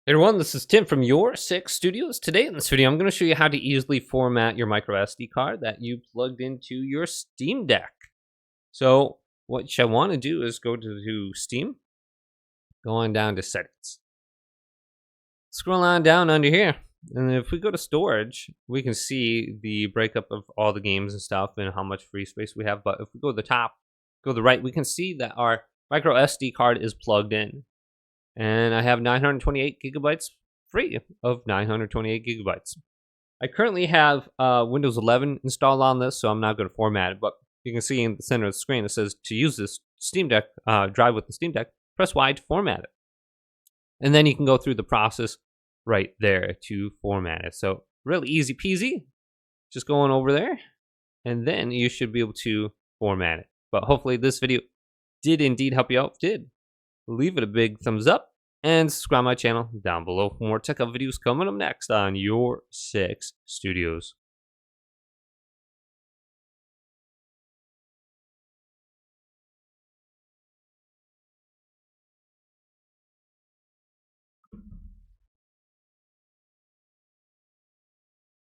Hey everyone, this is Tim from YourSixGaming. Today in this video, I'm going to show you how to easily format your microSD card that you plugged into your Steam Deck. So what you want to do is go to Steam, go on down to Settings. Scroll on down under here, and if we go to Storage, we can see the breakup of all the games and stuff and how much free space we have. But if we go to the top, go to the right, we can see that our microSD card is plugged in. And I have 928 gigabytes free of 928 gigabytes. I currently have Windows 11 installed on this, so I'm not going to format it, but you can see in the center of the screen it says to use this Steam Deck drive with the Steam Deck, press Y to format it. And then you can go through the process right there to format it. So really easy peasy, just going over there, and then you should be able to format it. But hopefully this video did indeed help you out. If it did, leave it a big thumbs up and subscribe my channel down below for more tech up videos coming up next on Your Six Studios.